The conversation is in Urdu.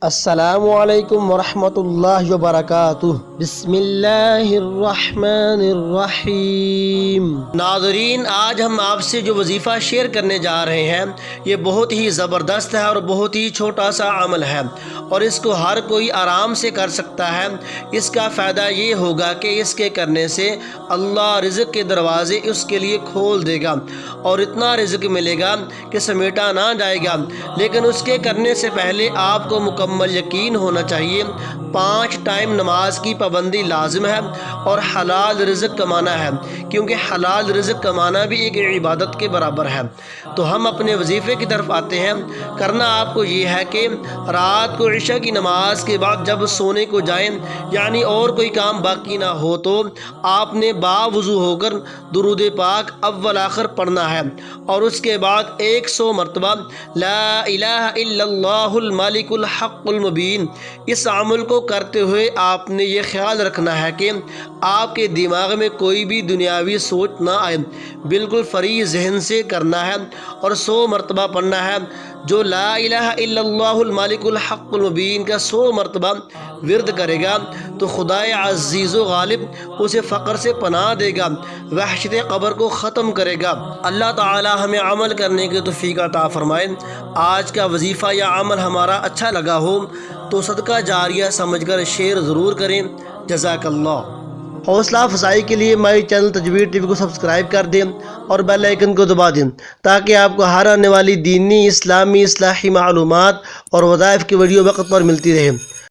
السلام علیکم ورحمۃ اللہ وبرکاتہ۔ بسم اللہ الرحمن الرحیم۔ ناظرین، آج ہم آپ سے جو وظیفہ شیئر کرنے جا رہے ہیں یہ بہت ہی زبردست ہے اور بہت ہی چھوٹا سا عمل ہے اور اس کو ہر کوئی آرام سے کر سکتا ہے۔ اس کا فائدہ یہ ہوگا کہ اس کے کرنے سے اللہ رزق کے دروازے اس کے لیے کھول دے گا اور اتنا رزق ملے گا کہ سمیٹا نہ جائے گا۔ لیکن اس کے کرنے سے پہلے آپ کو مکمل یقین ہونا چاہیے۔ 5 ٹائم نماز کی پابندی لازم ہے اور حلال رزق کمانا ہے، کیونکہ حلال رزق کمانا بھی ایک عبادت کے برابر ہے۔ تو ہم اپنے وظیفے کی طرف آتے ہیں۔ کرنا آپ کو یہ ہے کہ رات کو عشاء کی نماز کے بعد جب سونے کو جائیں، یعنی اور کوئی کام باقی نہ ہو، تو آپ نے باوضو ہو کر درود پاک اول آخر پڑھنا ہے اور اس کے بعد 100 مرتبہ لا الہ الا اللہ الملک الحق المبین۔ اس عمل کو کرتے ہوئے آپ نے یہ خیال رکھنا ہے کہ آپ کے دماغ میں کوئی بھی دنیاوی سوچ نہ آئے، بالکل فری ذہن سے کرنا ہے اور 100 مرتبہ پڑھنا ہے۔ جو لا الہ الا اللہ الملک الحق المبین کا 100 مرتبہ ورد کرے گا تو خدائے عزیز و غالب اسے فقر سے پناہ دے گا، وحشت قبر کو ختم کرے گا۔ اللہ تعالی ہمیں عمل کرنے کی توفیق عطا فرمائے۔ آج کا وظیفہ یا عمل ہمارا اچھا لگا ہو تو صدقہ جاریہ سمجھ کر شیئر ضرور کریں۔ جزاک اللہ۔ حوصلہ افزائی کے لیے ہمارے چینل تجوید ٹی وی کو سبسکرائب کر دیں اور بیل آئیکن کو دبا دیں تاکہ آپ کو ہر آنے والی دینی، اسلامی، اصلاحی معلومات اور وظائف کی ویڈیو وقت پر ملتی رہے۔